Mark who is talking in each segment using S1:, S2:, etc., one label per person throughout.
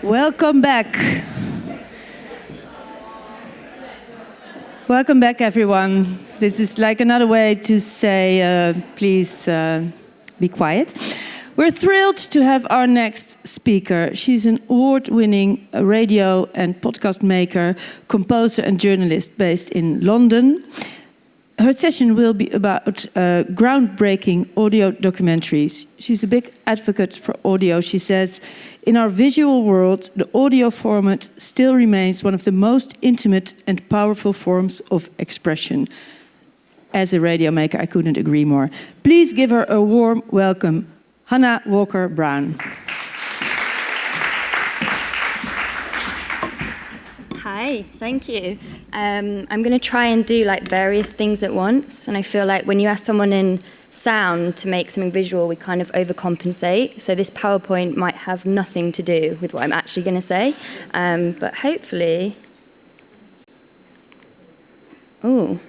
S1: Welcome back. Welcome back, everyone. This is like another way to say, please be quiet. We're thrilled to have our next speaker. She's an award-winning radio and podcast maker, composer and journalist based in London. Her session will be about groundbreaking audio documentaries. She's a big advocate for audio. She says, in our visual world, the audio format still remains one of the most intimate and powerful forms of expression. As a radio maker, I couldn't agree more. Please give her a warm welcome, Hana Walker-Brown.
S2: Hi, thank you. I'm going to try and do like various things at once, and I feel like when you ask someone in sound to make something visual, we kind of overcompensate. So this PowerPoint might have nothing to do with what I'm actually going to say, but hopefully... Oh.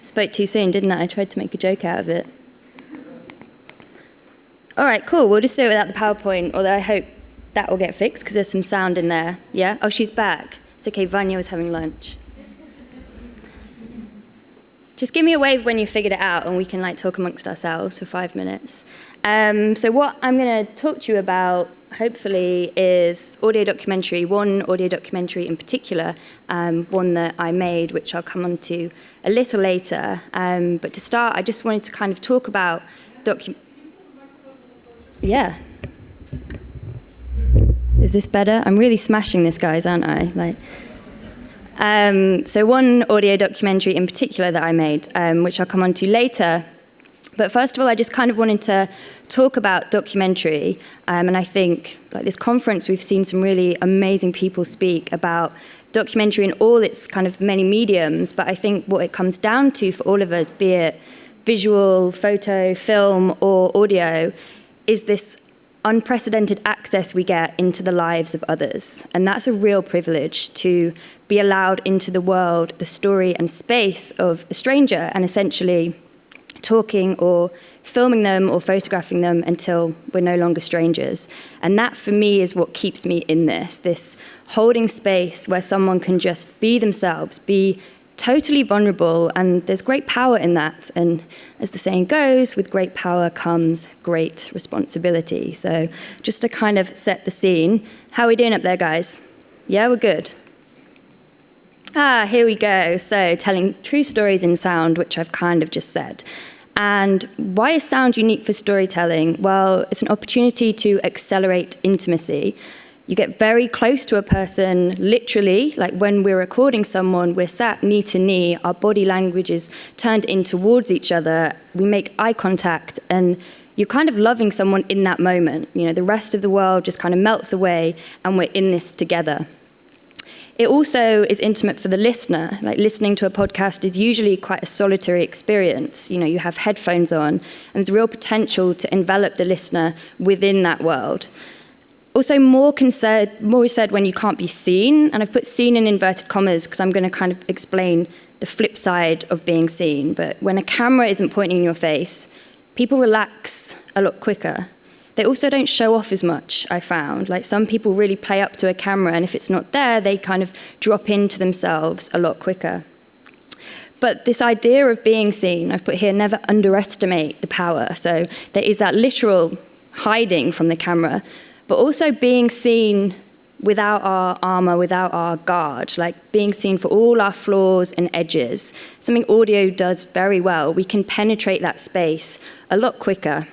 S2: Spoke too soon, didn't I? I tried to make a joke out of it. All right, cool. We'll just do it without the PowerPoint, although I hope that will get fixed because there's some sound in there. Yeah? Oh, she's back. It's okay, Vanya was having lunch. Just give me a wave when you figured it out and we can like talk amongst ourselves for 5 minutes. So what I'm going to talk to you about, hopefully, is audio documentary, one audio documentary in particular, one that I made, which I'll come on to a little later. But to start, I just wanted to kind of talk about Yeah. Is this better? I'm really smashing this, guys, aren't I? So one audio documentary in particular that I made, which I'll come on to later. But first of all, I just kind of wanted to talk about documentary. And I think, like this conference, we've seen some really amazing people speak about documentary in all its kind of many mediums. But I think what it comes down to for all of us, be it visual, photo, film, or audio, is this unprecedented access we get into the lives of others. And that's a real privilege, to be allowed into the world, the story and space of a stranger, and essentially talking or filming them or photographing them until we're no longer strangers. And that, for me, is what keeps me in this holding space where someone can just be themselves, be totally vulnerable, and there's great power in that. And as the saying goes, with great power comes great responsibility. So just to kind of set the scene, how are we doing up there, guys? Yeah, we're good. Here we go. So telling true stories in sound, which I've kind of just said. And why is sound unique for storytelling? Well, it's an opportunity to accelerate intimacy. You get very close to a person, literally, like when we're recording someone, we're sat knee to knee, our body language is turned in towards each other, we make eye contact, and you're kind of loving someone in that moment. You know, the rest of the world just kind of melts away, and we're in this together. It also is intimate for the listener. Like listening to a podcast is usually quite a solitary experience. You know, you have headphones on, and there's real potential to envelop the listener within that world. Also, more is said when you can't be seen, and I've put seen in inverted commas because I'm going to kind of explain the flip side of being seen. But when a camera isn't pointing in your face, people relax a lot quicker. They also don't show off as much, I found. Like some people really play up to a camera, and if it's not there, they kind of drop into themselves a lot quicker. But this idea of being seen, I've put here, never underestimate the power. So there is that literal hiding from the camera, but also being seen without our armor, without our guard, like being seen for all our flaws and edges. Something audio does very well. We can penetrate that space a lot quicker.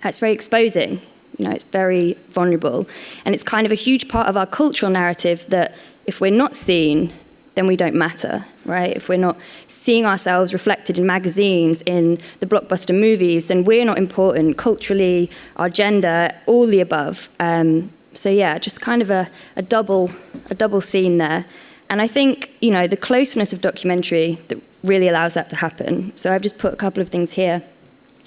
S2: It's very exposing, you know, it's very vulnerable. And it's kind of a huge part of our cultural narrative that if we're not seen, then we don't matter, right? If we're not seeing ourselves reflected in magazines, in the blockbuster movies, then we're not important culturally, our gender, all the above. So yeah, just kind of a double scene there. And I think, you know, the closeness of documentary that really allows that to happen. So I've just put a couple of things here.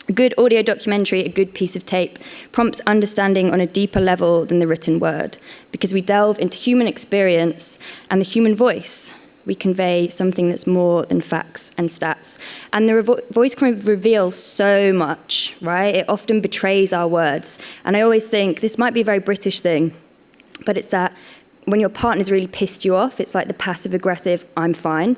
S2: A good audio documentary, a good piece of tape, prompts understanding on a deeper level than the written word, because we delve into human experience and the human voice. We convey something that's more than facts and stats. And the voice can reveal so much, right? It often betrays our words. And I always think, this might be a very British thing, but it's that when your partner's really pissed you off, it's like the passive-aggressive, I'm fine,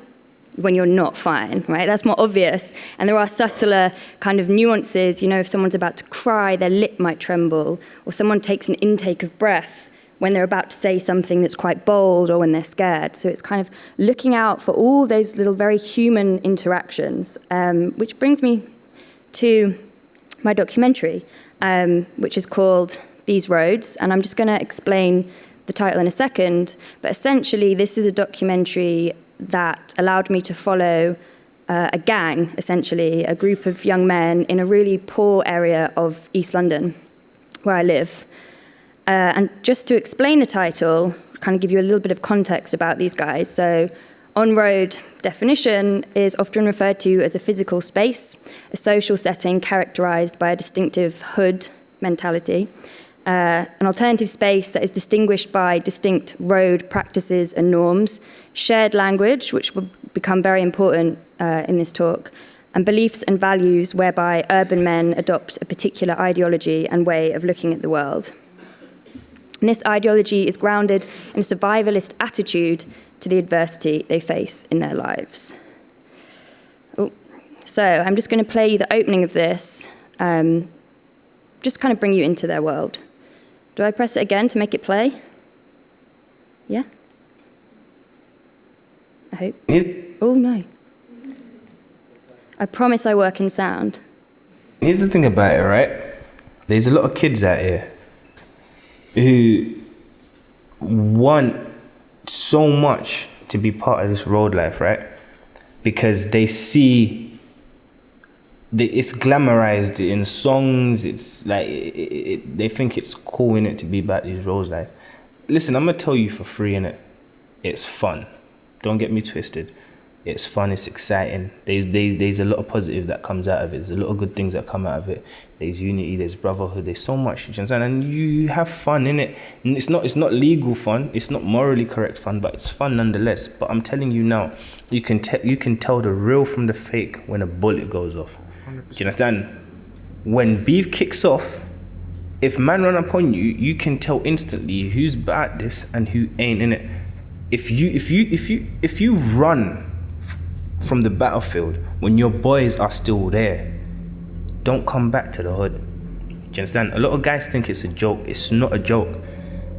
S2: when you're not fine, right? That's more obvious. And there are subtler kind of nuances. You know, if someone's about to cry, their lip might tremble, or someone takes an intake of breath when they're about to say something that's quite bold or when they're scared. So it's kind of looking out for all those little very human interactions, which brings me to my documentary, which is called These Roads. And I'm just going to explain the title in a second. But essentially, this is a documentary that allowed me to follow a gang, essentially, a group of young men in a really poor area of East London, where I live. And just to explain the title, kind of give you a little bit of context about these guys. So on-road definition is often referred to as a physical space, a social setting characterized by a distinctive hood mentality, an alternative space that is distinguished by distinct road practices and norms, shared language, which will become very important in this talk, and beliefs and values whereby urban men adopt a particular ideology and way of looking at the world. And this ideology is grounded in a survivalist attitude to the adversity they face in their lives. So I'm just going to play you the opening of this, just kind of bring you into their world. Do I press it again to make it play? Yeah? I hope. Oh, no. I promise I work in sound.
S3: Here's the thing about it, right? There's a lot of kids out here who want so much to be part of this road life, right? Because they see it's glamorized in songs. It's like they think it's cool in it to be about these roads life. Listen, I'm gonna tell you for free, innit? It's fun. Don't get me twisted. It's fun. It's exciting. There's a lot of positive that comes out of it. There's a lot of good things that come out of it. There's unity. There's brotherhood. There's so much. You understand? And you have fun in it. And it's not legal fun. It's not morally correct fun, but it's fun nonetheless. But I'm telling you now, you can tell the real from the fake when a bullet goes off. 100%. Do you understand? When beef kicks off, if man run upon you, you can tell instantly who's bad at this and who ain't in it. If you run from the battlefield when your boys are still there, don't come back to the hood. Do you understand? A lot of guys think it's a joke. It's not a joke.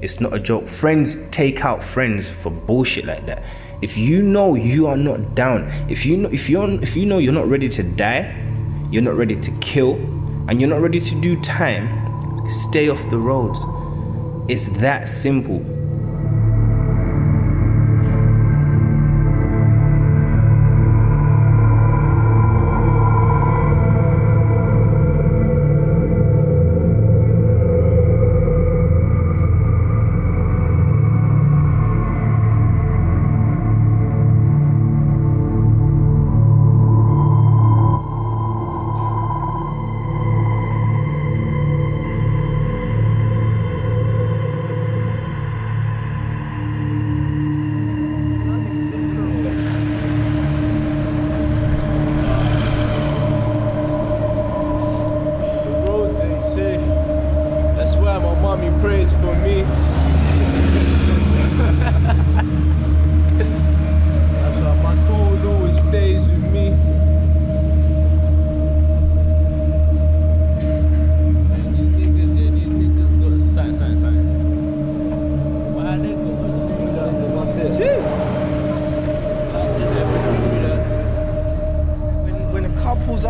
S3: It's not a joke. Friends take out friends for bullshit like that. If you know you are not down, if you know you're not ready to die, you're not ready to kill, and you're not ready to do time, stay off the roads. It's that simple.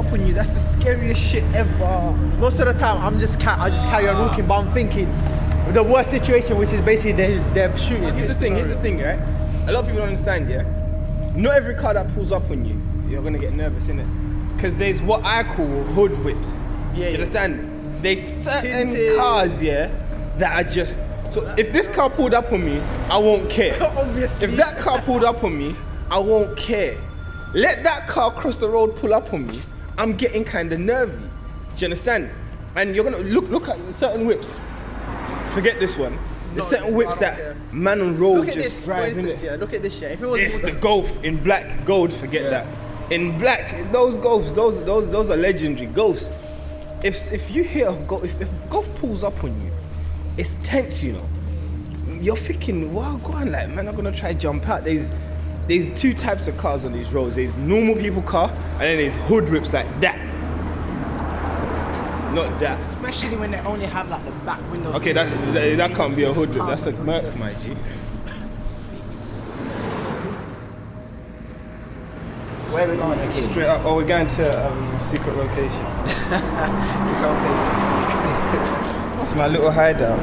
S4: up on you, that's the scariest shit ever. Most of the time, I just carry on walking, but I'm thinking the worst situation, which is basically they're shooting.
S3: Here's the thing, right? A lot of people don't understand, yeah? Not every car that pulls up on you, you're gonna get nervous, innit? Because there's what I call hood whips. Do you understand? There's certain cars, yeah, that are just... So if this car pulled up on me, I won't care.
S4: Obviously.
S3: If that car pulled up on me, I won't care. Let that car cross the road pull up on me, I'm getting kind of nervy. Do you understand? And you're gonna look at certain whips. Forget this one. There's certain whips that man on road
S4: look at
S3: just
S4: this,
S3: drive,
S4: for instance,
S3: innit?
S4: yeah, look at this, yeah. If it was
S3: It's the Golf in black, gold, forget that. In black, those Golfs, those are legendary Golfs. If you hear a Golf, if Golf pulls up on you, it's tense, you know. You're thinking, wow, go on, like, man, I'm gonna try to jump out. There's two types of cars on these roads. There's normal people car, and then there's hood rips like that. Not that.
S4: especially when they only have like the back windows.
S3: Okay, that can't be a hood rip. That's a Merc, my G.
S4: Where are we going? Okay.
S3: Straight up. Oh, we're going to secret location.
S4: It's okay.
S3: That's my little hideout.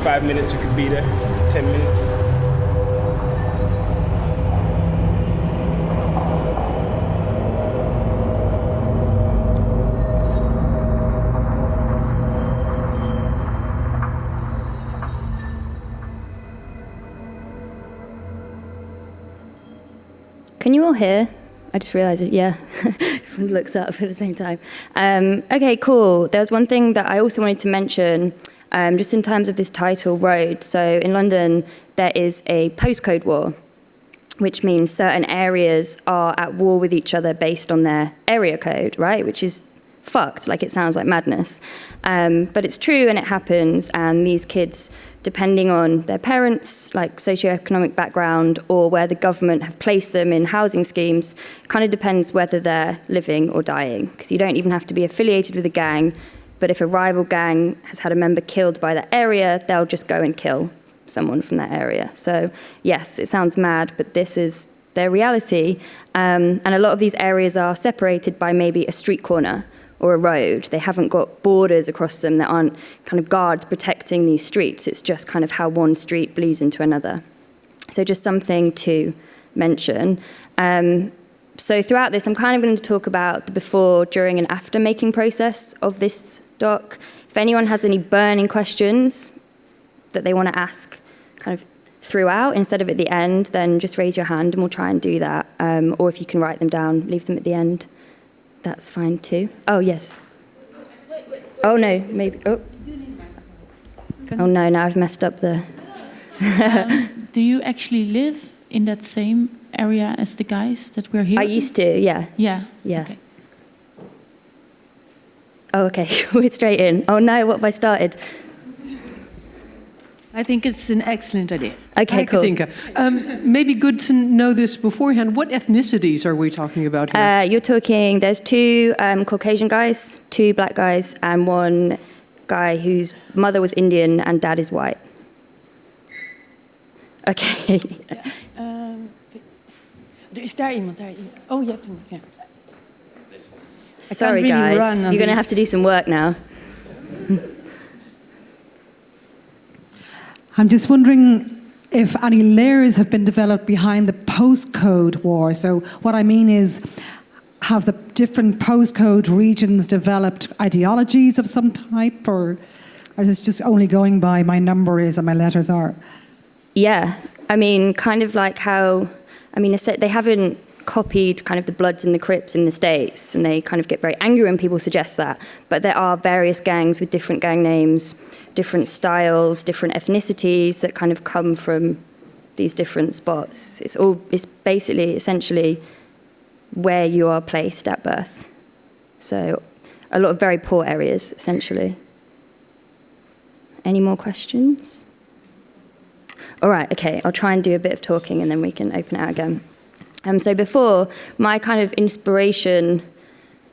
S3: Five minutes we could be there. 10 minutes.
S2: Can you all hear? I just realised it, yeah. Everyone looks up at the same time. Okay, cool. There's one thing that I also wanted to mention, just in terms of this title, Road. So in London, there is a postcode war, which means certain areas are at war with each other based on their area code, right? Which is fucked, like it sounds like madness. But it's true and it happens, and these kids, depending on their parents, like socioeconomic background, or where the government have placed them in housing schemes, kind of depends whether they're living or dying. Because you don't even have to be affiliated with a gang, but if a rival gang has had a member killed by that area, they'll just go and kill someone from that area. So yes, it sounds mad, but this is their reality. And a lot of these areas are separated by maybe a street corner or a road. They haven't got borders across them. There aren't kind of guards protecting these streets. It's just kind of how one street bleeds into another. So just something to mention. So throughout this, I'm kind of going to talk about the before, during, and after making process of this doc. If anyone has any burning questions that they want to ask kind of throughout instead of at the end, then just raise your hand and we'll try and do that. Or if you can write them down, leave them at the end. That's fine too. Oh, yes. Oh, no, maybe. Oh no, now I've messed up the...
S5: Do you actually live in that same area as the guys that we're here?
S2: I used to, yeah.
S5: Yeah.
S2: Yeah.
S5: Okay.
S2: Oh, okay, we're straight in. Oh no, what have I started?
S1: I think it's an excellent idea.
S2: Okay, cool.
S6: Katinka. Maybe good to know this beforehand. What ethnicities are we talking about here?
S2: You're talking, there's two Caucasian guys, two black guys, and one guy whose mother was Indian and dad is white. Okay.
S1: Er is daar iemand? Oh, je hebt iemand, ja.
S2: Sorry,
S1: really
S2: guys.
S1: run on
S2: You're going to
S1: these.
S2: have to do some work now.
S7: I'm just wondering if any layers have been developed behind the postcode war. So what I mean is, have the different postcode regions developed ideologies of some type, or is this just only going by my number is and my letters are?
S2: Yeah, I mean, kind of like how, I mean, they haven't copied kind of the Bloods and the Crips in the States, and they kind of get very angry when people suggest that. But there are various gangs with different gang names, different styles, different ethnicities that kind of come from these different spots. It's basically, essentially, where you are placed at birth. So a lot of very poor areas, essentially. Any more questions? All right, okay, I'll try and do a bit of talking and then we can open it out again. So before, my kind of inspiration,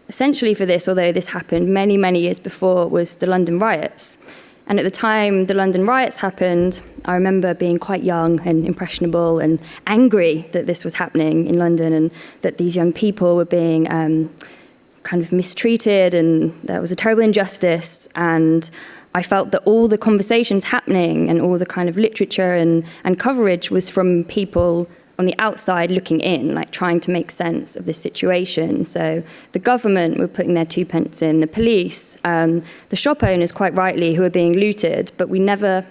S2: essentially for this, although this happened many, many years before, was the London riots. And at the time the London riots happened, I remember being quite young and impressionable and angry that this was happening in London and that these young people were being kind of mistreated, and there was a terrible injustice. And I felt that all the conversations happening and all the kind of literature and coverage was from people on the outside looking in, like trying to make sense of this situation. So the government were putting their 2 pence in, the police, the shop owners, quite rightly, who were being looted, but we never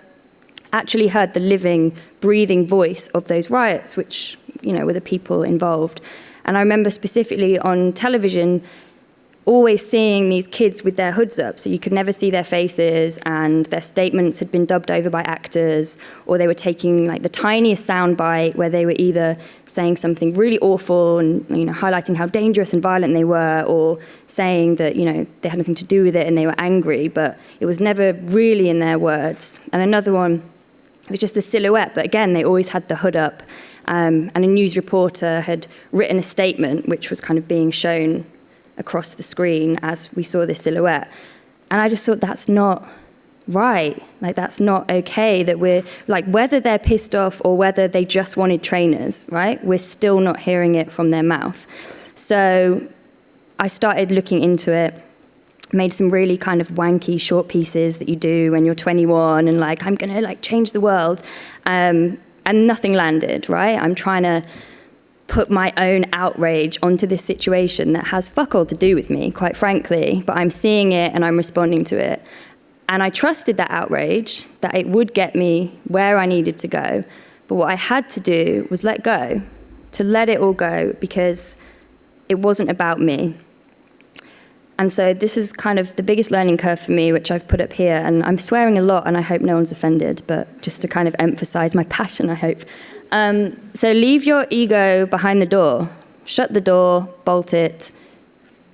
S2: actually heard the living, breathing voice of those riots, which, you know, were the people involved. And I remember specifically on television always seeing these kids with their hoods up, so you could never see their faces, and their statements had been dubbed over by actors, or they were taking like the tiniest soundbite where they were either saying something really awful and, you know, highlighting how dangerous and violent they were, or saying that, you know, they had nothing to do with it and they were angry, but it was never really in their words. And another one was just the silhouette, but again, they always had the hood up, and a news reporter had written a statement which was kind of being shown across the screen as we saw this silhouette. And I just thought, that's not right. Like, that's not okay that we're, like, whether they're pissed off or whether they just wanted trainers, right? We're still not hearing it from their mouth. So I started looking into it, made some really kind of wanky short pieces that you do when you're 21 and like, I'm gonna like change the world. And nothing landed, right? I'm trying to put my own outrage onto this situation that has fuck all to do with me, quite frankly, but I'm seeing it and I'm responding to it. And I trusted that outrage, that it would get me where I needed to go. But what I had to do was let go, to let it all go, because it wasn't about me. And so this is kind of the biggest learning curve for me, which I've put up here. And I'm swearing a lot, and I hope no one's offended, but just to kind of emphasize my passion, I hope. So leave your ego behind the door. Shut the door, bolt it,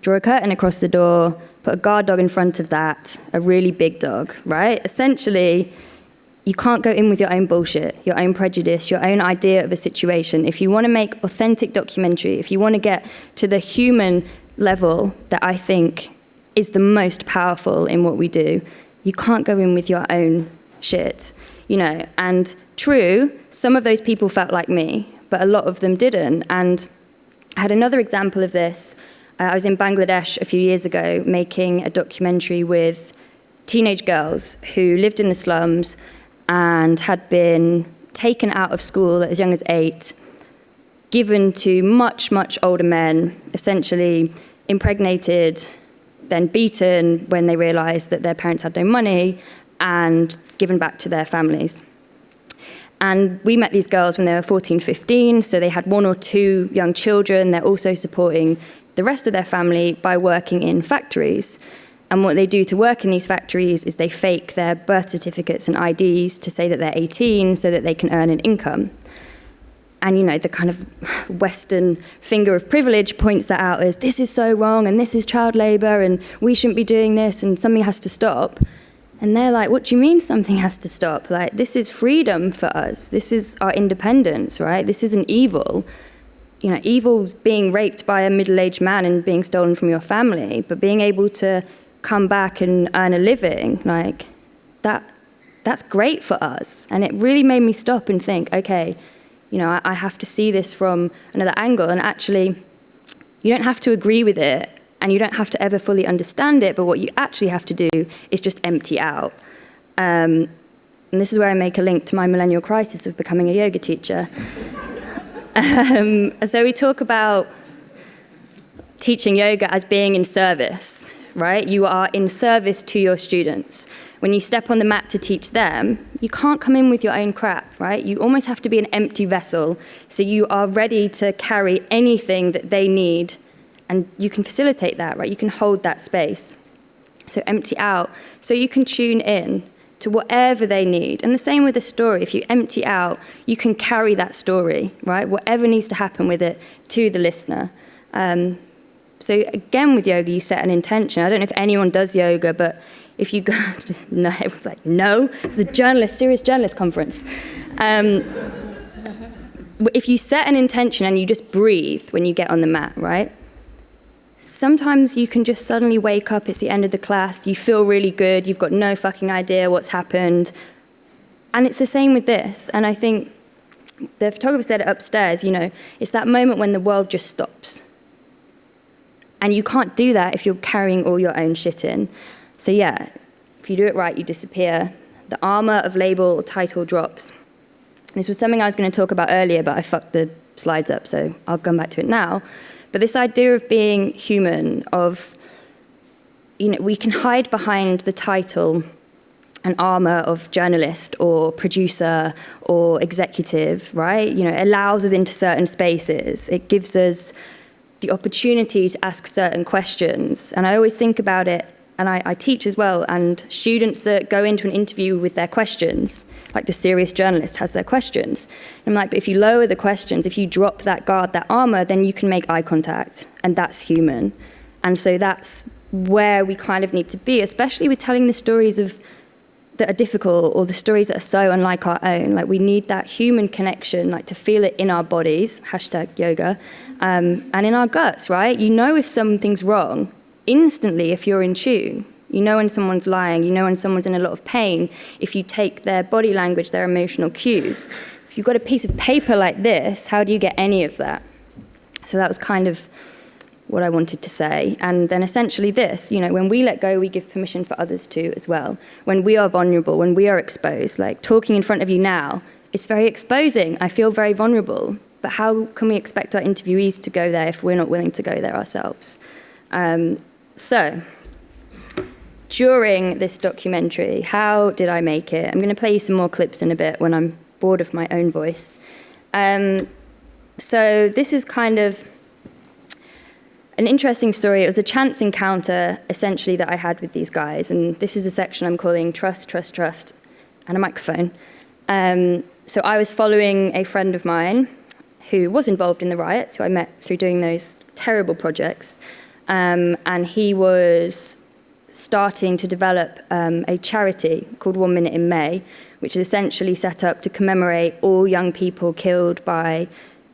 S2: draw a curtain across the door, put a guard dog in front of that, a really big dog, right? Essentially, you can't go in with your own bullshit, your own prejudice, your own idea of a situation. If you want to make authentic documentary, if you want to get to the human level that I think is the most powerful in what we do, you can't go in with your own shit, you know. And true, some of those people felt like me, but a lot of them didn't. And I had another example of this. I was in Bangladesh a few years ago making a documentary with teenage girls who lived in the slums and had been taken out of school as young as 8, given to much, much older men, essentially impregnated, then beaten when they realized that their parents had no money, and given back to their families. And we met these girls when they were 14, 15, so they had 1 or 2 young children. They're also supporting the rest of their family by working in factories. And what they do to work in these factories is they fake their birth certificates and IDs to say that they're 18 so that they can earn an income. And, you know, the kind of Western finger of privilege points that out as, this is so wrong, and this is child labor, and we shouldn't be doing this, and something has to stop. And they're like, what do you mean something has to stop? Like, this is freedom for us. This is our independence, right? This isn't evil. You know, evil being raped by a middle-aged man and being stolen from your family, but being able to come back and earn a living, like, that's great for us. And it really made me stop and think, okay, you know, I have to see this from another angle. And actually, you don't have to agree with it, and you don't have to ever fully understand it, but what you actually have to do is just empty out. And this is where I make a link to my millennial crisis of becoming a yoga teacher. So we talk about teaching yoga as being in service, right? You are in service to your students. When you step on the mat to teach them, you can't come in with your own crap, right? You almost have to be an empty vessel, so you are ready to carry anything that they need, and you can facilitate that, right? You can hold that space. So empty out, so you can tune in to whatever they need. And the same with a story. If you empty out, you can carry that story, right? Whatever needs to happen with it to the listener. So again, with yoga, you set an intention. I don't know if anyone does yoga, but if you go, no, everyone's like, no, it's a serious journalist conference. If you set an intention and you just breathe when you get on the mat, right? sometimes you can just suddenly wake up, it's the end of the class, you feel really good, you've got no fucking idea what's happened. And it's the same with this. And I think the photographer said it upstairs, it's that moment when the world just stops. And you can't do that if you're carrying all your own shit in. So yeah, if you do it right, you disappear. The armor of label or title drops. This was something I was going to talk about earlier, but I fucked the slides up, so I'll come back to it now. But this idea of being human, of, we can hide behind the title and armor of journalist or producer or executive, right? It allows us into certain spaces. It gives us the opportunity to ask certain questions. And I always think about it, and I teach as well, and students that go into an interview with their questions, like the serious journalist has their questions. And I'm like, but if you lower the questions, if you drop that guard, that armor, then you can make eye contact, and that's human. And so that's where we kind of need to be, especially with telling the stories that are difficult, or the stories that are so unlike our own. Like, we need that human connection, like to feel it in our bodies, #yoga, and in our guts, right? If something's wrong instantly if you're in tune. When someone's lying, when someone's in a lot of pain, if you take their body language, their emotional cues. If you've got a piece of paper like this, how do you get any of that? So that was kind of what I wanted to say. And then essentially this, when we let go, we give permission for others to as well. When we are vulnerable, when we are exposed, like talking in front of you now, it's very exposing. I feel very vulnerable. But how can we expect our interviewees to go there if we're not willing to go there ourselves? So, during this documentary, how did I make it? I'm going to play you some more clips in a bit when I'm bored of my own voice. So this is kind of an interesting story. It was a chance encounter, essentially, that I had with these guys. And this is a section I'm calling Trust, Trust, Trust, and a microphone. So I was following a friend of mine who was involved in the riots, who I met through doing those terrible projects. And he was starting to develop a charity called 1 Minute in May, which is essentially set up to commemorate all young people killed by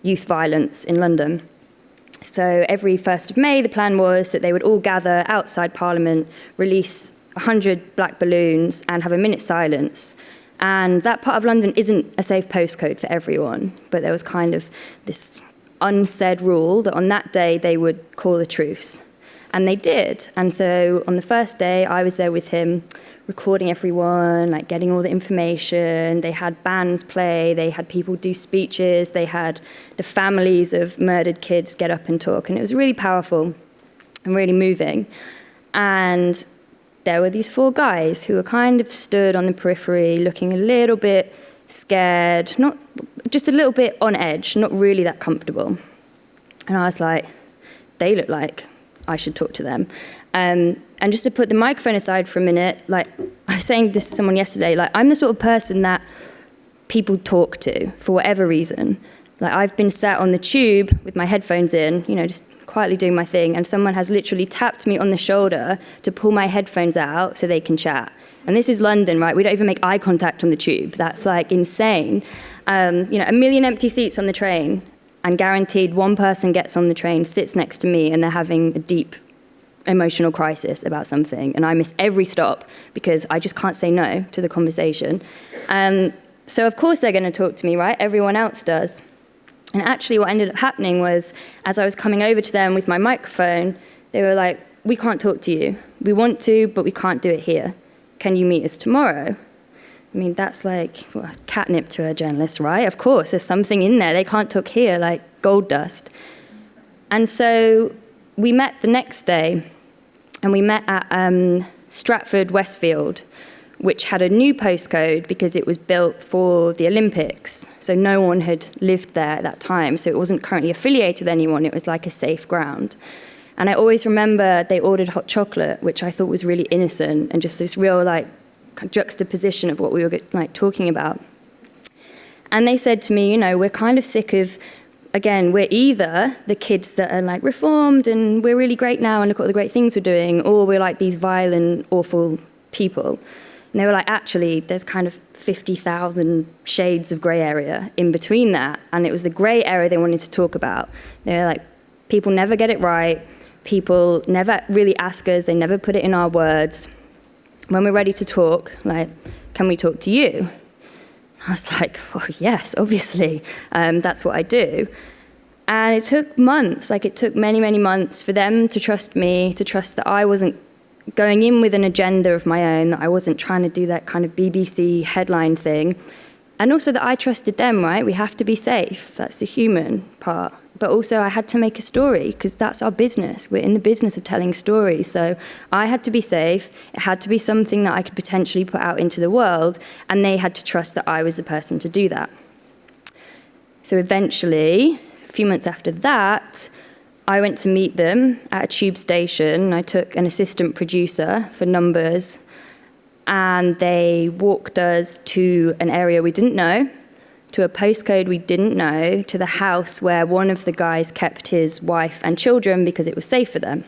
S2: youth violence in London. So every 1st of May, the plan was that they would all gather outside Parliament, release 100 black balloons, and have a minute's silence. And that part of London isn't a safe postcode for everyone, but there was kind of this unsaid rule that on that day they would call a truce. And they did. And so on the first day, I was there with him, recording everyone, like getting all the information. They had bands play, they had people do speeches, they had the families of murdered kids get up and talk. And it was really powerful and really moving. And there were these 4 guys who were kind of stood on the periphery, looking a little bit scared, not just a little bit on edge, not really that comfortable. And I was like, they look like I should talk to them. And just to put the microphone aside for a minute, like I was saying this to someone yesterday, like I'm the sort of person that people talk to for whatever reason. Like I've been sat on the tube with my headphones in, just quietly doing my thing, and someone has literally tapped me on the shoulder to pull my headphones out so they can chat. And this is London, right? We don't even make eye contact on the tube. That's like insane. 1 million empty seats on the train, and guaranteed one person gets on the train, sits next to me, and they're having a deep emotional crisis about something. And I miss every stop because I just can't say no to the conversation. So of course they're going to talk to me, right? Everyone else does. And actually what ended up happening was, as I was coming over to them with my microphone, they were like, we can't talk to you. We want to, but we can't do it here. Can you meet us tomorrow? I mean, that's like catnip to a journalist, right? Of course, there's something in there. They can't talk here, like gold dust. And so we met the next day, and we met at Stratford Westfield, which had a new postcode because it was built for the Olympics. So no one had lived there at that time, so it wasn't currently affiliated with anyone. It was like a safe ground. And I always remember they ordered hot chocolate, which I thought was really innocent, and just this real like juxtaposition of what we were like talking about. And they said to me, we're kind of sick of, again, we're either the kids that are like reformed and we're really great now and look at all the great things we're doing, or we're like these violent, awful people. And they were like, actually, there's kind of 50,000 shades of grey area in between that. And it was the grey area they wanted to talk about. They were like, people never get it right. People never really ask us, they never put it in our words. When we're ready to talk, like, can we talk to you? I was like, well, yes, obviously, that's what I do. And it took months, like it took many, many months for them to trust me, to trust that I wasn't going in with an agenda of my own, that I wasn't trying to do that kind of BBC headline thing. And also that I trusted them, right? We have to be safe. That's the human part. But also I had to make a story because that's our business. We're in the business of telling stories. So I had to be safe. It had to be something that I could potentially put out into the world. And they had to trust that I was the person to do that. So eventually, a few months after that, I went to meet them at a tube station. I took an assistant producer for numbers, and they walked us to an area we didn't know, to a postcode we didn't know, to the house where one of the guys kept his wife and children because it was safe for them.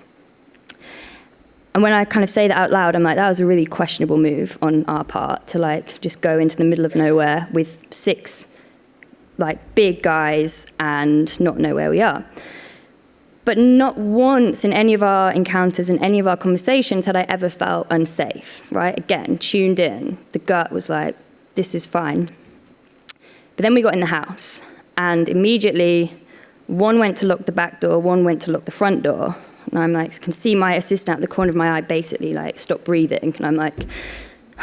S2: And when I kind of say that out loud, I'm like, that was a really questionable move on our part to like just go into the middle of nowhere with 6 like big guys and not know where we are. But not once in any of our encounters, in any of our conversations, had I ever felt unsafe, right? Again, tuned in. The gut was like, this is fine. But then we got in the house, and immediately one went to lock the back door, one went to lock the front door. And I'm like, can see my assistant at the corner of my eye basically like stop breathing. And I'm like,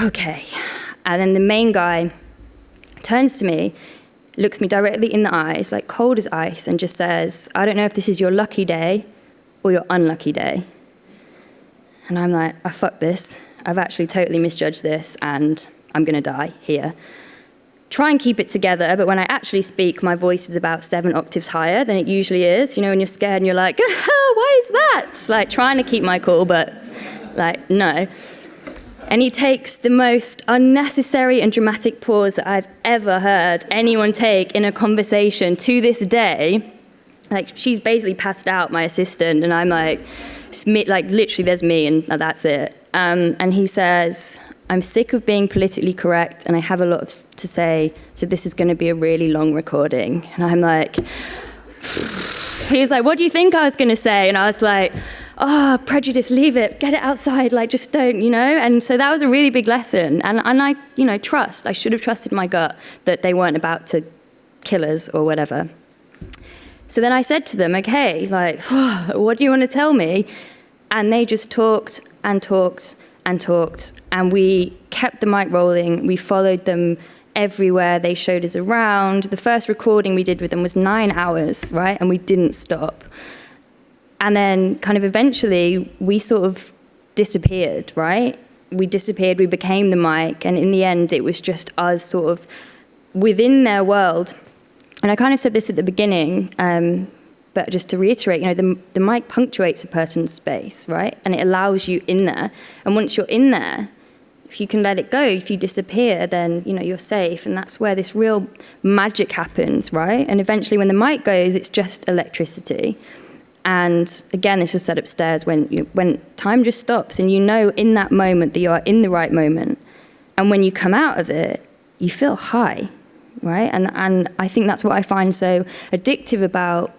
S2: okay. And then the main guy turns to me, looks me directly in the eyes, like cold as ice, and just says, I don't know if this is your lucky day or your unlucky day. And I'm like, I fucked this. I've actually totally misjudged this, and I'm going to die here. Try and keep it together, but when I actually speak, my voice is about 7 octaves higher than it usually is. You know, when you're scared and you're like, why is that? It's like trying to keep my cool, but like, no. And he takes the most unnecessary and dramatic pause that I've ever heard anyone take in a conversation to this day. Like, she's basically passed out, my assistant, and I'm like literally there's me, and that's it. And he says, I'm sick of being politically correct, and I have a lot to say, so this is going to be a really long recording. And I'm like, he was like, what do you think I was going to say? And I was like, prejudice, leave it, get it outside, like, just don't, you know? And so that was a really big lesson. And I, you know, I should have trusted my gut that they weren't about to kill us or whatever. So then I said to them, okay, like, what do you want to tell me? And they just talked and talked and talked, and we kept the mic rolling. We followed them everywhere. They showed us around. The first recording we did with them was 9 hours, right? And we didn't stop. And then kind of eventually we sort of disappeared, right? We disappeared, we became the mic, and in the end it was just us sort of within their world. And I kind of said this at the beginning, but just to reiterate, you know, the mic punctuates a person's space, right? And it allows you in there. And once you're in there, if you can let it go, if you disappear, then, you know, you're safe. And that's where this real magic happens, right? And eventually when the mic goes, it's just electricity. And again, this was said upstairs, when time just stops and you know in that moment that you are in the right moment. And when you come out of it, you feel high, right? And I think that's what I find so addictive about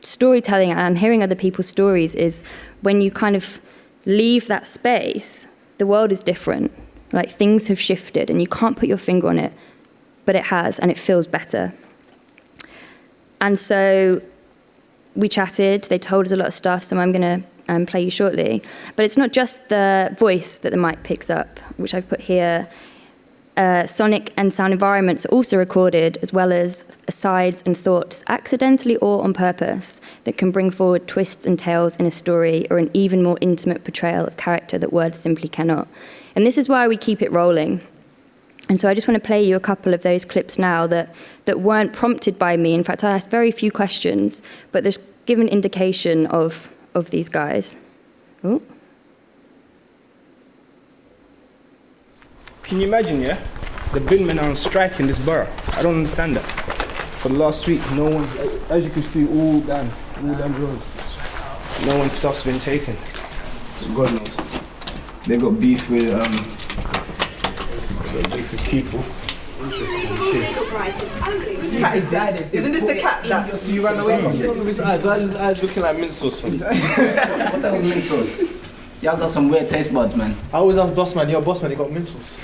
S2: storytelling and hearing other people's stories is when you kind of leave that space, the world is different. Like, things have shifted and you can't put your finger on it, but it has, and it feels better. And so we chatted, they told us a lot of stuff, so I'm going to play you shortly. But it's not just the voice that the mic picks up, which I've put here. Sonic and sound environments are also recorded, as well as asides and thoughts, accidentally or on purpose, that can bring forward twists and tales in a story or an even more intimate portrayal of character that words simply cannot. And this is why we keep it rolling. And so I just want to play you a couple of those clips now that weren't prompted by me. In fact, I asked very few questions, but there's given indication of these guys. Ooh.
S3: Can you imagine, yeah? The binmen are on strike in this borough. I don't understand that. For the last week, no one, as you can see, all down roads, no one's stuff's been taken. So God knows. They got beef with people.
S4: This cat is dead. Isn't this the cat that you ran away from?
S3: His eyes, why is his eyes looking like mint sauce?
S8: What the hell is mint sauce? Y'all got some weird taste buds, man.
S4: I always ask boss man, yo boss man, you got mint sauce?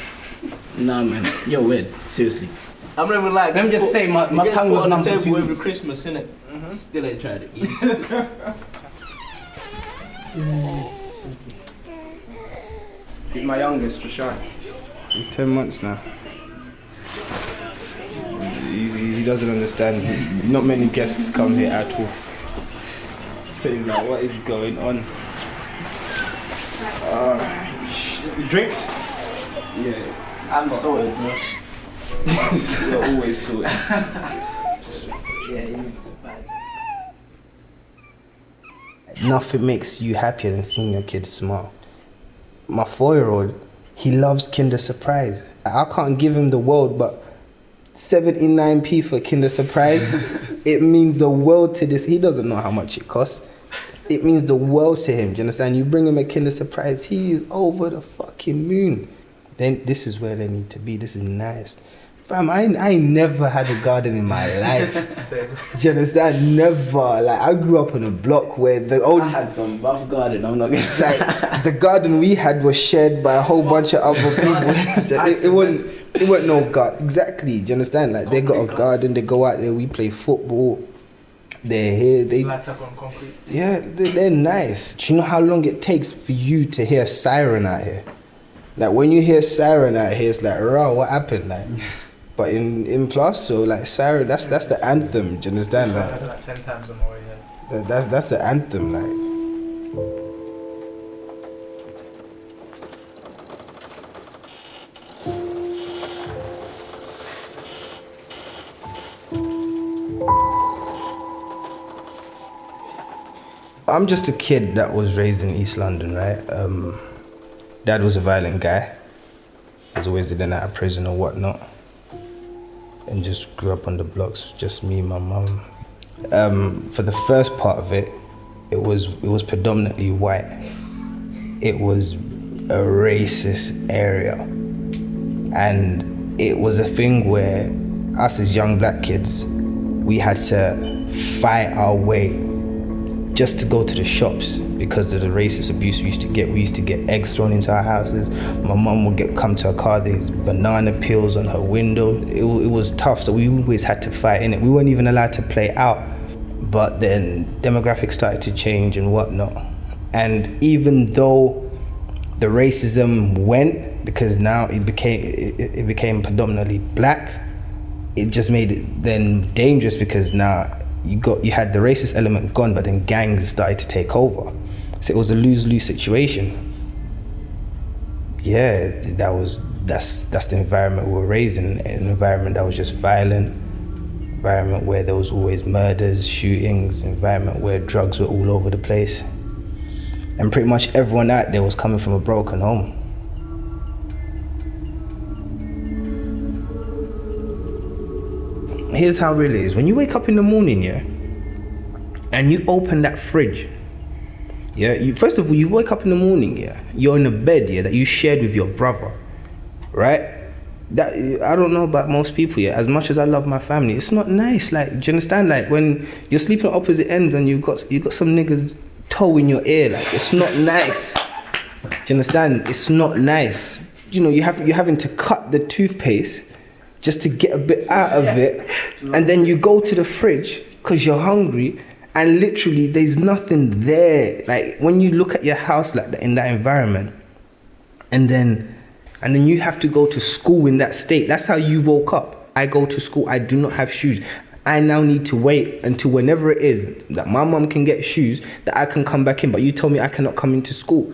S8: Nah, man. You're weird. Seriously.
S3: I'm never like.
S8: Let me just say, my tongue was numb for 2
S3: every
S8: weeks.
S3: Christmas, innit? Still ain't tried it.
S8: He's my youngest, for sure.
S9: He's 10 months now. He doesn't understand. Not many guests come here at all. So he's like, what is going on?
S4: Drinks?
S9: Yeah,
S8: I'm sorted, bro.
S9: you're always sorted.
S3: Nothing makes you happier than seeing your kids smile. My 4-year-old, he loves Kinder Surprise. I can't give him the world, but 79p for Kinder Surprise, it means the world to this. He doesn't know how much it costs. It means the world to him. Do you understand? You bring him a Kinder Surprise, he is over the fucking moon. Then this is where they need to be. This is nice. Fam, I never had a garden in my life. Do you understand? Never. Like, I grew up on a block where the old...
S8: I had some buff garden, I'm not gonna...
S3: Like, the garden we had was shared by a whole bunch of other people. it wasn't no garden. Exactly. Do you understand? Like, they got a garden, they go out there, we play football. They're here, they...
S4: Light up on concrete.
S3: Yeah, they're nice. Do you know how long it takes for you to hear siren out here? Like, when you hear siren out here, it's like, raw, what happened? Like... But in Plasto, like siren, that's the anthem. Do you understand?
S4: Like, I did like 10 times or more, yeah.
S3: That's the anthem, like. I'm just a kid that was raised in East London, right? Dad was a violent guy. He was always in and out of prison or whatnot. And just grew up on the blocks, just me and my mum. For the first part of it, it was predominantly white. It was a racist area. And it was a thing where us as young black kids, we had to fight our way just to go to the shops because of the racist abuse we used to get. We used to get eggs thrown into our houses. My mum would come to our car, there's banana peels on her window. It was tough, so we always had to fight in it. We weren't even allowed to play out. But then demographics started to change and whatnot. And even though the racism went, because now it became predominantly black, it just made it then dangerous because now you had the racist element gone, but then gangs started to take over. So it was a lose-lose situation. Yeah, that's the environment we were raised in, an environment that was just violent, environment where there was always murders, shootings, environment where drugs were all over the place. And pretty much everyone out there was coming from a broken home. Here's how real it is. When you wake up in the morning, yeah, and you open that fridge, yeah, first of all, you wake up in the morning, yeah, you're in a bed, yeah, that you shared with your brother, right? That, I don't know about most people, yeah, as much as I love my family, it's not nice. Like, do you understand? Like, when you're sleeping at opposite ends and you got some niggas toe in your ear, like, it's not nice. Do you understand? It's not nice. You know, you're having to cut the toothpaste just to get a bit out of it, and then you go to the fridge because you're hungry, and literally there's nothing there. Like, when you look at your house like that, in that environment, and then you have to go to school in that state. That's how you woke up. I go to school, I do not have shoes. I now need to wait until whenever it is that my mom can get shoes, that I can come back in, but you told me I cannot come into school.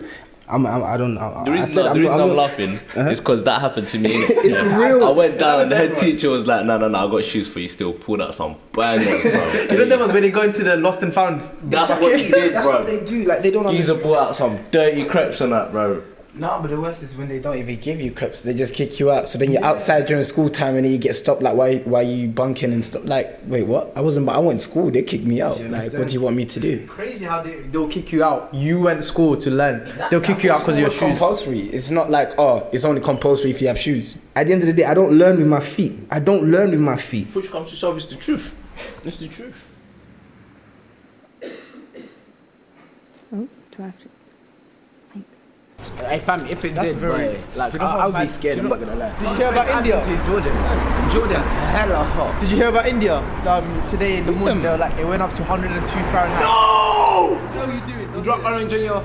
S3: I don't know.
S10: The reason I'm laughing is because that happened to me.
S3: It's real.
S10: I went down and the head teacher was like, no, I got shoes for you still. Pulled out some bangers, bro.
S4: You know them ones when they go into the lost and found?
S10: That's what he did, bro.
S3: That's what they do. Like, they don't
S10: Geezer
S3: understand.
S10: brought out some dirty crepes and that, bro.
S8: No, but the worst is when they don't even give you crips. They just kick you out. So then you're outside during school time and then you get stopped. Like, why you bunking and stuff? Like, wait, what? I went to school. They kicked me out. Like, what do you want me to do?
S4: Crazy how they'll kick you out. You went to school to learn. They'll kick you out because of your shoes.
S8: Compulsory. It's not like, it's only compulsory if you have shoes.
S3: At the end of the day, I don't learn with my feet. I don't learn with my feet.
S10: Push comes to shove, it's the truth. It's the truth.
S2: Oh, do I have to? Thanks.
S8: Hey fam, if it did, boy, like I'll be scared. I'm not gonna lie.
S4: Did you hear about India?
S8: Jordan's hella hot.
S4: Did you hear about India? Today in the morning, it went up to 102 Fahrenheit.
S8: No!
S4: What are you doing?
S8: You drop orange on your.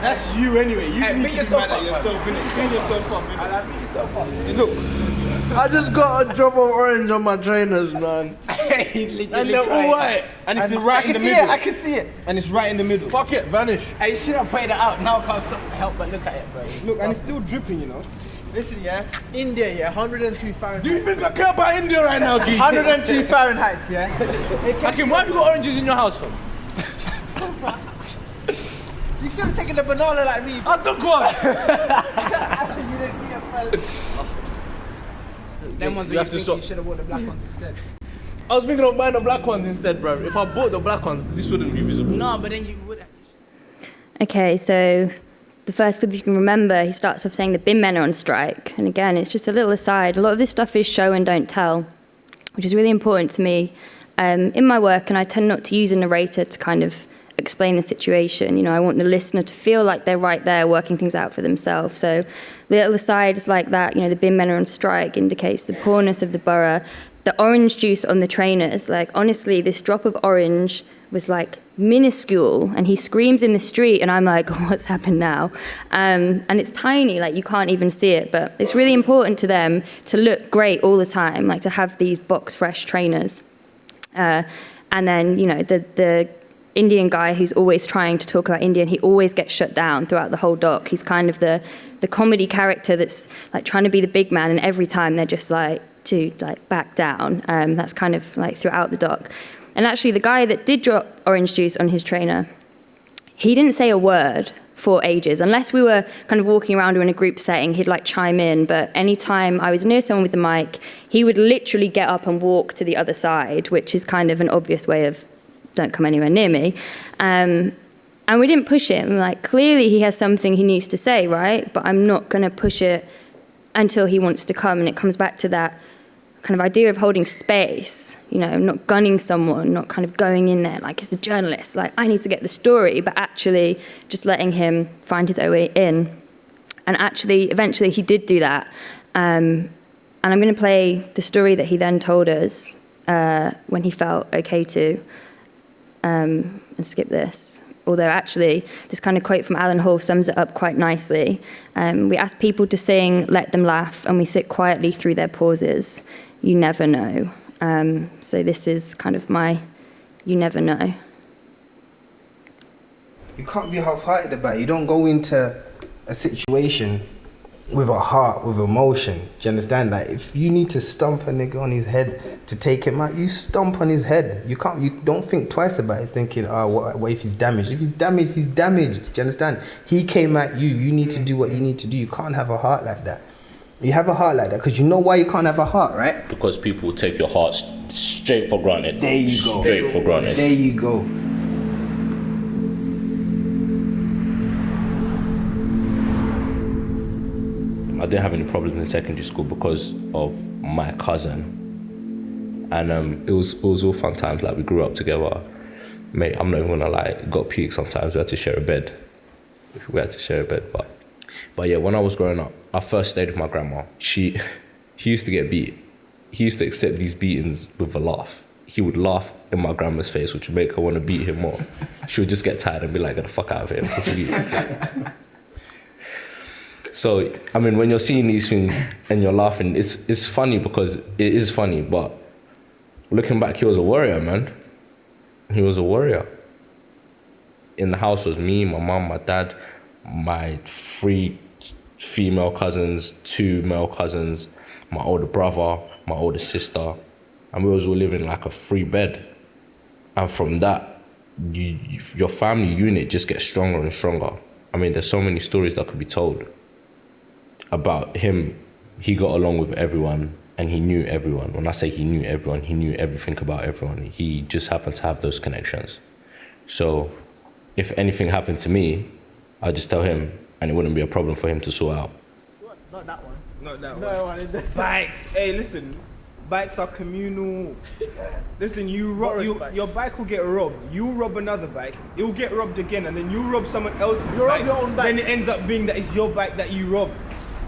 S9: That's you anyway. You need
S8: beat
S9: to
S8: yourself
S9: be mad at yourself, innit? Beat yourself up, innit?
S8: I beat yourself up.
S4: Look, I just got a drop of orange on my trainers, man.
S8: And they're all white.
S9: And it's right in the middle.
S4: I can see it.
S9: And it's right in the middle.
S4: Fuck it, vanish.
S8: Hey, you should have pointed it out. Now I can't help but look at it, bro.
S9: Look, and it's still dripping, you know.
S4: Listen, yeah. India, yeah. 102 Fahrenheit.
S9: Do you think I care about India right now, Gee?
S4: 102 Fahrenheit, yeah.
S9: Hakim, why have you got oranges in your house, fam?
S4: You should have taken the banana like me.
S9: I took one.
S4: You didn't eat it first.
S8: Them ones where you think you should have bought the black ones instead.
S9: I was thinking of buying the black ones instead, bro. If I bought the black ones, this wouldn't be visible.
S8: No, but then you would.
S2: Okay, so the first clip you can remember, he starts off saying the bin men are on strike. And again, it's just a little aside. A lot of this stuff is show and don't tell, which is really important to me in my work. And I tend not to use a narrator to kind of explain the situation. You know, I want the listener to feel like they're right there working things out for themselves. So little asides like that, you know, the bin men are on strike indicates the poorness of the borough. The orange juice on the trainers, like honestly, this drop of orange was like minuscule, and he screams in the street and I'm like, what's happened now? And it's tiny, like you can't even see it, but it's really important to them to look great all the time, like to have these box fresh trainers. And then, you know, the Indian guy who's always trying to talk about India, and he always gets shut down throughout the whole doc. He's kind of the comedy character that's like trying to be the big man, and every time they're just like to like back down. That's kind of like throughout the doc. And actually the guy that did drop orange juice on his trainer, he didn't say a word for ages. Unless we were kind of walking around or in a group setting, he'd like chime in. But anytime I was near someone with the mic, he would literally get up and walk to the other side, which is kind of an obvious way of don't come anywhere near me. And we didn't push him. Like, clearly he has something he needs to say, right? But I'm not going to push it until he wants to come. And it comes back to that kind of idea of holding space, you know, not gunning someone, not kind of going in there like he's the journalist, like I need to get the story, but actually just letting him find his own way in. And actually, eventually he did do that. And I'm going to play the story that he then told us when he felt okay to, and skip this. Although actually, this kind of quote from Alan Hall sums it up quite nicely. We ask people to sing, let them laugh, and we sit quietly through their pauses. You never know. So this is kind of my you never know.
S3: You can't be half-hearted about it. You don't go into a situation with a heart, with emotion. Do you understand? Like, if you need to stomp a nigga on his head to take him out, you stomp on his head. You don't think twice about it, thinking, what if he's damaged? If he's damaged, he's damaged. Do you understand? He came at you. You need to do what you need to do. You can't have a heart like that. You have a heart like that because you know why you can't have a heart, right?
S10: Because people take your heart straight for granted.
S3: There you go.
S10: Straight for granted.
S3: There you go.
S10: I didn't have any problems in secondary school because of my cousin, and it was all fun times. Like, we grew up together, mate. I'm not even gonna lie, it got peak sometimes. We had to share a bed. But yeah, when I was growing up, I first stayed with my grandma. He used to get beat. He used to accept these beatings with a laugh. He would laugh in my grandma's face, which would make her want to beat him more. She would just get tired and be like, "Get the fuck out of here." So, I mean, when you're seeing these things and you're laughing, it's funny because it is funny, but looking back, he was a warrior, man. He was a warrior. In the house was me, my mum, my dad, my 3 female cousins, 2 male cousins, my older brother, my older sister, and we was all living like a 3 bed. And from that, your family unit just gets stronger and stronger. I mean, there's so many stories that could be told about him. He got along with everyone and he knew everyone. When I say he knew everyone, he knew everything about everyone. He just happened to have those connections. So if anything happened to me, I'd just tell him and it wouldn't be a problem for him to sort out.
S4: Not that one.
S9: Not that
S4: No
S9: one.
S4: one is it?
S9: Bikes. Hey, listen. Bikes are communal. Listen, your bike will get robbed. You rob another bike, it will get robbed again, and then you rob someone else's
S4: You rob
S9: bike.
S4: your own bike.
S9: Then it ends up being that it's your bike that you robbed.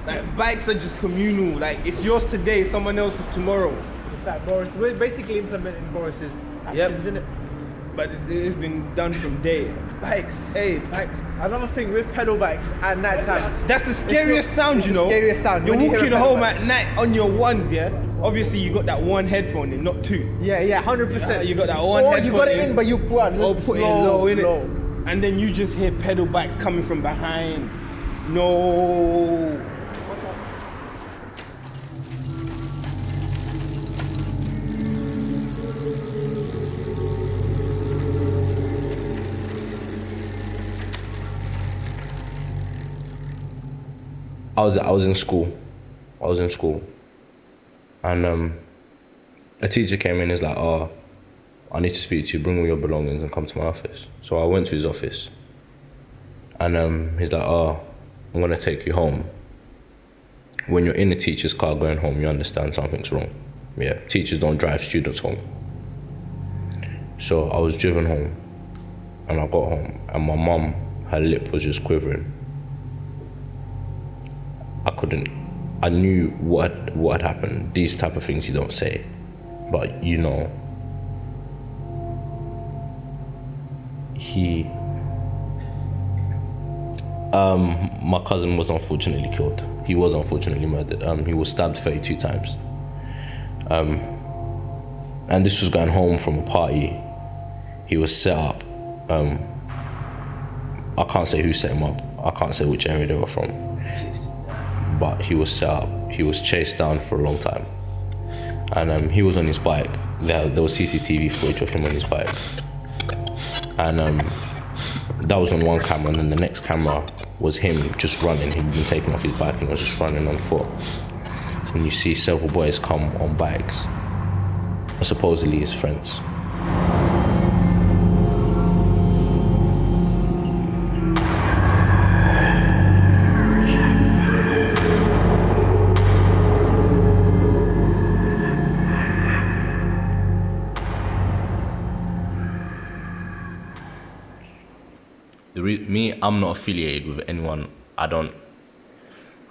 S9: Like, bikes are just communal. Like, it's yours today, someone else's tomorrow.
S4: It's like Boris. We're basically implementing Boris's actions,
S9: Yep.
S4: isn't it?
S9: But it's been done from day. Bikes, hey, bikes.
S4: Another thing with pedal bikes at night time.
S9: That's the scariest sound, you know.
S4: Scariest sound.
S9: You're
S4: when you hear a
S9: walking
S4: pedal
S9: home
S4: bike.
S9: at night on your ones, yeah? Obviously, you got that one headphone in, not two.
S4: Yeah, 100%.
S9: You got that one
S4: Or
S9: headphone
S4: you got it in, but you put it
S9: or put it low, innit?
S4: low.
S9: And then you just hear pedal bikes coming from behind. No.
S10: I was in school. And a teacher came in and was like, oh, I need to speak to you, bring all your belongings and come to my office. So I went to his office. And he's like, oh, I'm gonna take you home. When you're in the teacher's car going home, you understand something's wrong. Yeah, teachers don't drive students home. So I was driven home and I got home and my mum, her lip was just quivering. I knew what had happened. These type of things you don't say, but you know. My cousin was unfortunately killed. He was unfortunately murdered. He was stabbed 32 times. And this was going home from a party. He was set up. I can't say who set him up. I can't say which area they were from. But he was set up. He was chased down for a long time. And he was on his bike. There was CCTV footage of him on his bike. And that was on one camera, and then the next camera was him just running. He'd been taken off his bike and he was just running on foot. And you see several boys come on bikes, supposedly his friends. I'm not affiliated with anyone. I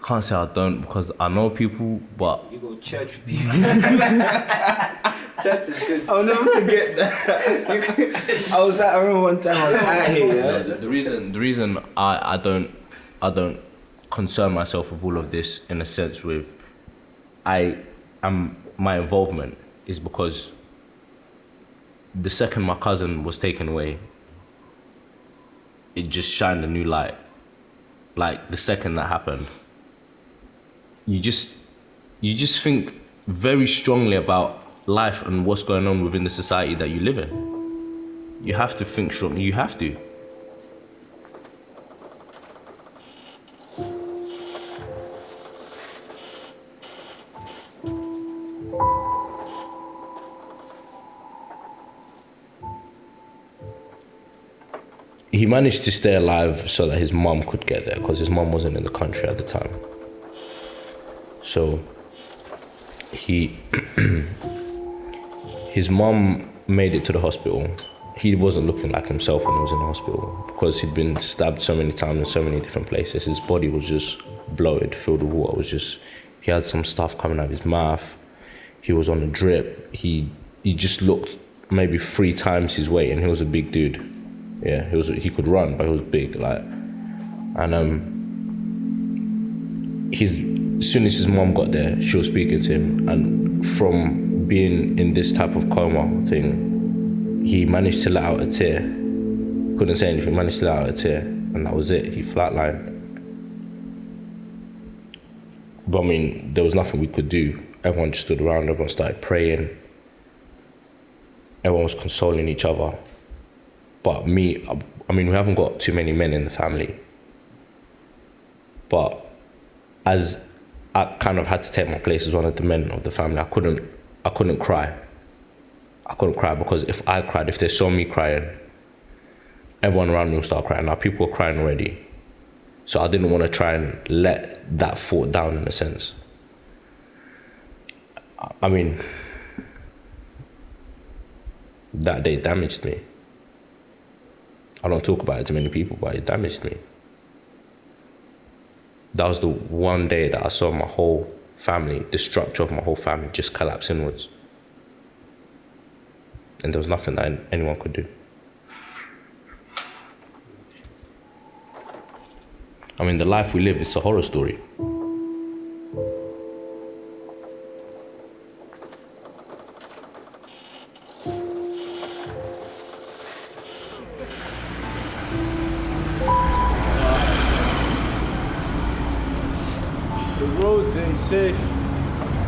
S10: can't say I don't because I know people, but
S9: You go church with people. Church is good. I'll never forget that. I remember one time I was out here. Yeah?
S10: the reason I don't concern myself with all of this in a sense with my involvement is because the second my cousin was taken away, it just shined a new light. Like the second that happened, you just think very strongly about life and what's going on within the society that you live in. You have to think strongly, you have to. He managed to stay alive so that his mum could get there because his mum wasn't in the country at the time. So his mum made it to the hospital. He wasn't looking like himself when he was in the hospital because he'd been stabbed so many times in so many different places. His body was just bloated, filled with water. He had some stuff coming out of his mouth. He was on a drip. He just looked maybe 3 times his weight, and he was a big dude. Yeah, he could run, but he was big, like, and as soon as his mom got there, she was speaking to him, and from being in this type of coma thing, he managed to let out a tear. Couldn't say anything, managed to let out a tear, and that was it. He flatlined. But I mean, there was nothing we could do. Everyone just stood around. Everyone started praying. Everyone was consoling each other. But me, I mean, we haven't got too many men in the family. But as I kind of had to take my place as one of the men of the family, I couldn't cry. I couldn't cry because if I cried, if they saw me crying, everyone around me would start crying. Now people were crying already. So I didn't want to try and let that fall down in a sense. I mean, that day damaged me. I don't talk about it to many people, but it damaged me. That was the one day that I saw my whole family, the structure of my whole family just collapse inwards. And there was nothing that anyone could do. I mean, the life we live is a horror story.
S9: The roads ain't safe.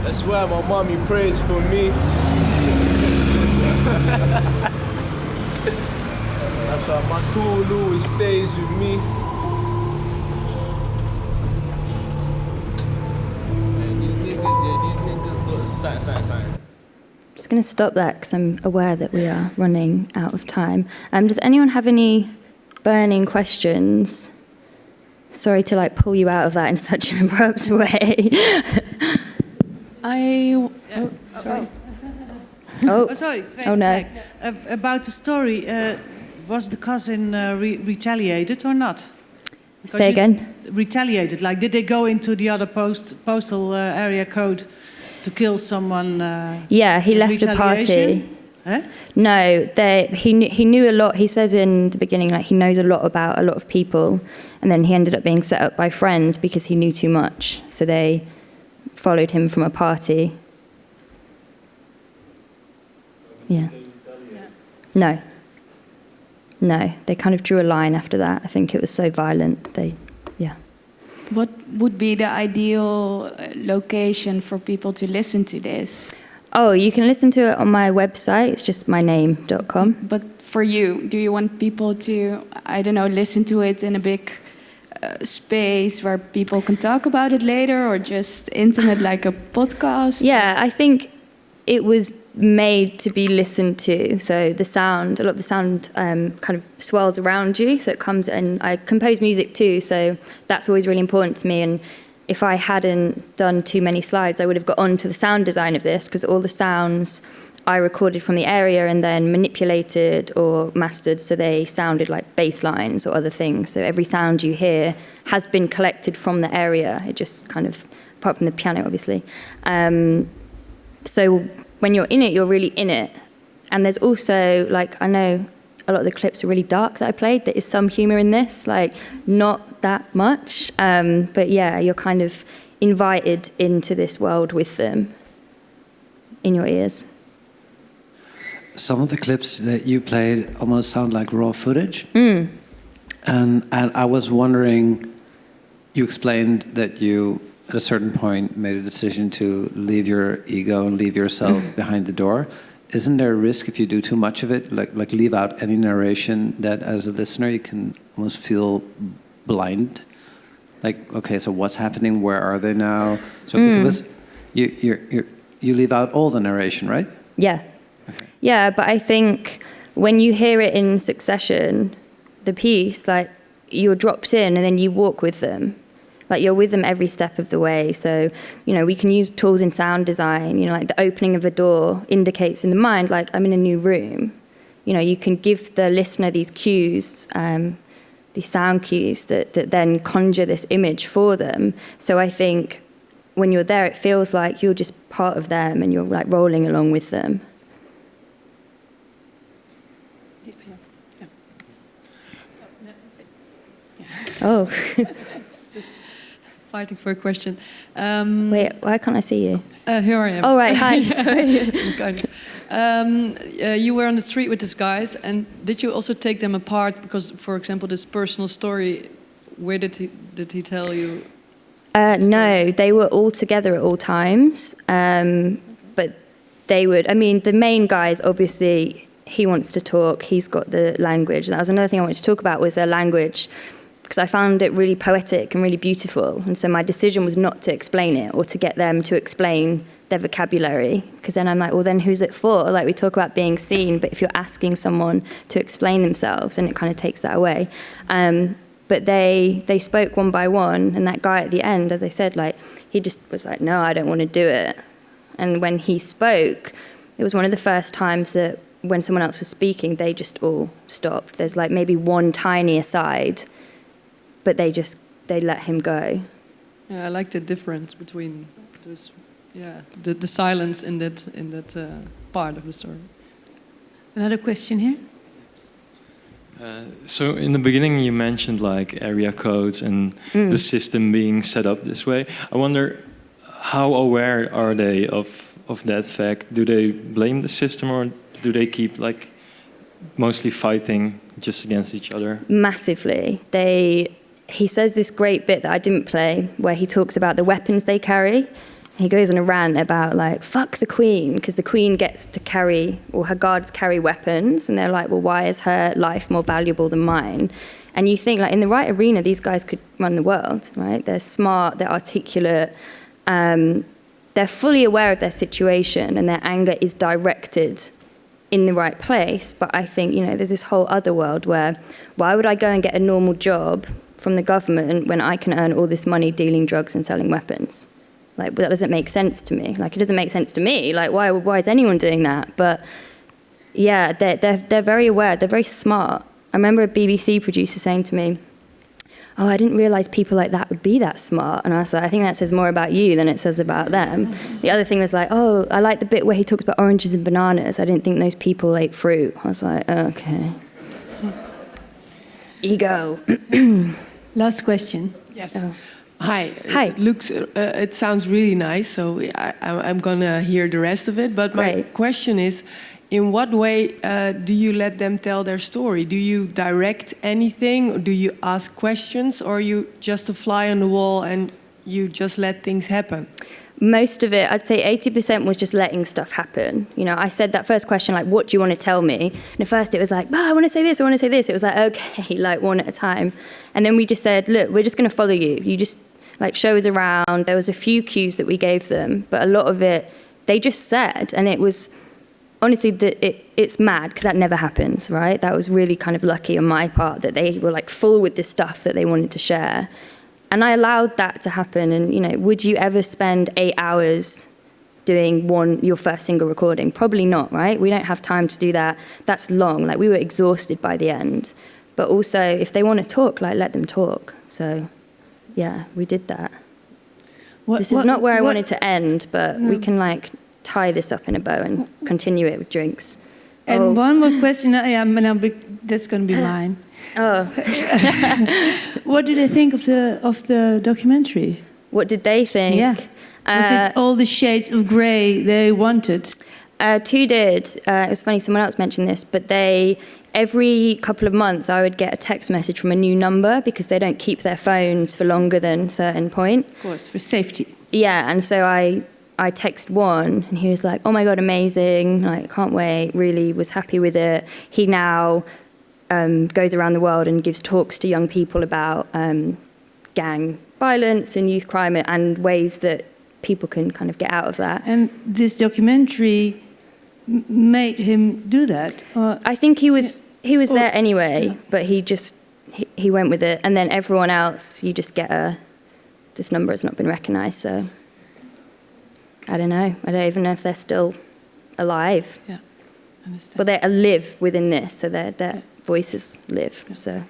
S9: That's why my mommy prays for me. That's why my tool always stays with me. Man, these niggas got sign.
S2: Just going to stop that because I'm aware that we are running out of time. Does anyone have any burning questions? Sorry to pull you out of that in such an abrupt way.
S1: Sorry.
S2: Sorry.
S1: Oh no. About the story, was the cousin retaliated or not?
S2: Say again?
S1: Retaliated, did they go into the other postal area code to kill someone?
S2: Yeah, he left the party.
S1: Huh?
S2: No, he knew a lot. He says in the beginning, he knows a lot about a lot of people, and then he ended up being set up by friends because he knew too much. So they followed him from a party. Yeah. No, they kind of drew a line after that. I think it was so violent.
S11: What would be the ideal location for people to listen to this?
S2: Oh, you can listen to it on my website. It's just myname.com.
S11: But for you, do you want people to, listen to it in a big space where people can talk about it later, or just intimate like a podcast?
S2: Yeah, I think it was made to be listened to. So a lot of the sound kind of swirls around you. So it comes, and I compose music too. So that's always really important to me. And if I hadn't done too many slides, I would have got on to the sound design of this, because all the sounds I recorded from the area and then manipulated or mastered so they sounded like bass lines or other things. So every sound you hear has been collected from the area. It just kind of, apart from the piano, obviously. So when you're in it, you're really in it. And there's also, I know a lot of the clips are really dark that I played. There is some humor in this, not that much. But yeah, you're kind of invited into this world with them in your ears.
S12: Some of the clips that you played almost sound like raw footage. And I was wondering, you explained that you, at a certain point, made a decision to leave your ego and leave yourself behind the door. Isn't there a risk if you do too much of it, like leave out any narration, that as a listener you can almost feel blind? Okay, so what's happening? Where are they now? So because you leave out all the narration, right?
S2: Yeah. Okay. Yeah, but I think when you hear it in succession, the piece, you're dropped in and then you walk with them. You're with them every step of the way. So, we can use tools in sound design, the opening of a door indicates in the mind, I'm in a new room. You can give the listener these cues, these sound cues that then conjure this image for them. So I think when you're there, it feels like you're just part of them and you're rolling along with them. Oh.
S1: Fighting for a question.
S2: Wait, why can't I see you?
S1: Here I am.
S2: Oh, right, hi, sorry.
S1: You were on the street with these guys, and did you also take them apart? Because, for example, this personal story, where did he tell you?
S2: No, they were all together at all times. But they would, the main guys, obviously, he wants to talk, he's got the language. That was another thing I wanted to talk about, was their language, because I found it really poetic and really beautiful. And so my decision was not to explain it or to get them to explain their vocabulary, because then I'm like, well, then who's it for? Like, we talk about being seen, but if you're asking someone to explain themselves, then it kind of takes that away. But they spoke one by one, and that guy at the end, as I said, like, he just was like, no, I don't want to do it. And when he spoke, it was one of the first times that when someone else was speaking, they just all stopped. There's like maybe one tiny aside, but they let him go.
S6: Yeah, I like the difference between those, the silence in that part of the story.
S1: Another question here.
S13: So in the beginning you mentioned like area codes and the system being set up this way. I wonder, how aware are they of that fact? Do they blame the system, or do they keep like mostly fighting just against each other?
S2: Massively. He says this great bit that I didn't play, where he talks about the weapons they carry. He goes on a rant about, like, fuck the Queen, because the Queen gets to carry, or her guards carry weapons, and they're like, well, why is her life more valuable than mine? And you think, like, in the right arena, these guys could run the world, right? They're smart, they're articulate, they're fully aware of their situation, and their anger is directed in the right place. But I think, there's this whole other world where, why would I go and get a normal job from the government when I can earn all this money dealing drugs and selling weapons? Like, that doesn't make sense to me. Like, it doesn't make sense to me. Like, why is anyone doing that? But yeah, they're very aware. They're very smart. I remember a BBC producer saying to me, "Oh, I didn't realise people like that would be that smart." And I was like, I think that says more about you than it says about them. The other thing was like, oh, I like the bit where he talks about oranges and bananas. I didn't think those people ate fruit. I was like, okay. Ego.
S1: Last question.
S14: Yes.
S2: Oh.
S14: Hi.
S2: Hi.
S14: It sounds really nice, so I'm gonna hear the rest of it. But my question is, in what way do you let them tell their story? Do you direct anything, or do you ask questions, or are you just a fly on the wall and you just let things happen?
S2: Most of it, I'd say 80% was just letting stuff happen. I said that first question, like, what do you want to tell me? And at first it was like, I want to say this, I want to say this. It was like, okay, like one at a time. And then we just said, look, we're just going to follow you. You just like show us around. There was a few cues that we gave them, but a lot of it, they just said, and it was, honestly, it's mad because that never happens, right? That was really kind of lucky on my part that they were like full with this stuff that they wanted to share. And I allowed that to happen. And, would you ever spend 8 hours doing your first single recording? Probably not, right? We don't have time to do that. That's long. Like, we were exhausted by the end. But also, if they want to talk, like, let them talk. So, yeah, we did that. This is not where I wanted to end, but we can, like, tie this up in a bow and continue it with drinks.
S1: And one more question. That's going to be mine.
S2: Oh.
S1: What do they think of the documentary?
S2: What did they think?
S1: Yeah. Was it all the shades of grey they wanted?
S2: Two did. It was funny, someone else mentioned this, but every couple of months I would get a text message from a new number because they don't keep their phones for longer than a certain point.
S1: Of course, for safety.
S2: Yeah, and so I text one and he was like, oh my God, amazing, like, can't wait, really was happy with it. He now goes around the world and gives talks to young people about gang violence and youth crime and ways that people can kind of get out of that.
S1: And this documentary made him do that?
S2: I think he was there anyway, but he went with it. And then everyone else, you just get this number has not been recognised, so I don't know. I don't even know if they're still alive.
S1: Yeah, I understand.
S2: But they live within this, so their voices live. So,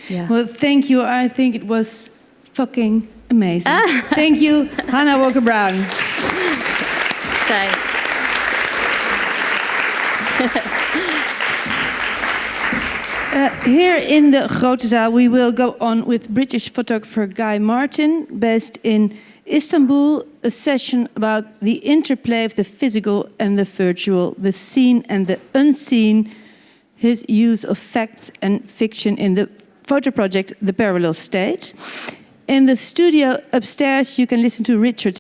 S2: yeah.
S1: Well, thank you. I think it was fucking amazing. Thank you, Hana Walker-Brown.
S2: Thanks.
S1: Here in the Grote Zaal, we will go on with British photographer Guy Martin, based in Istanbul, a session about the interplay of the physical and the virtual, the seen and the unseen, his use of facts and fiction in the photo project The Parallel State. In the studio upstairs, you can listen to Richard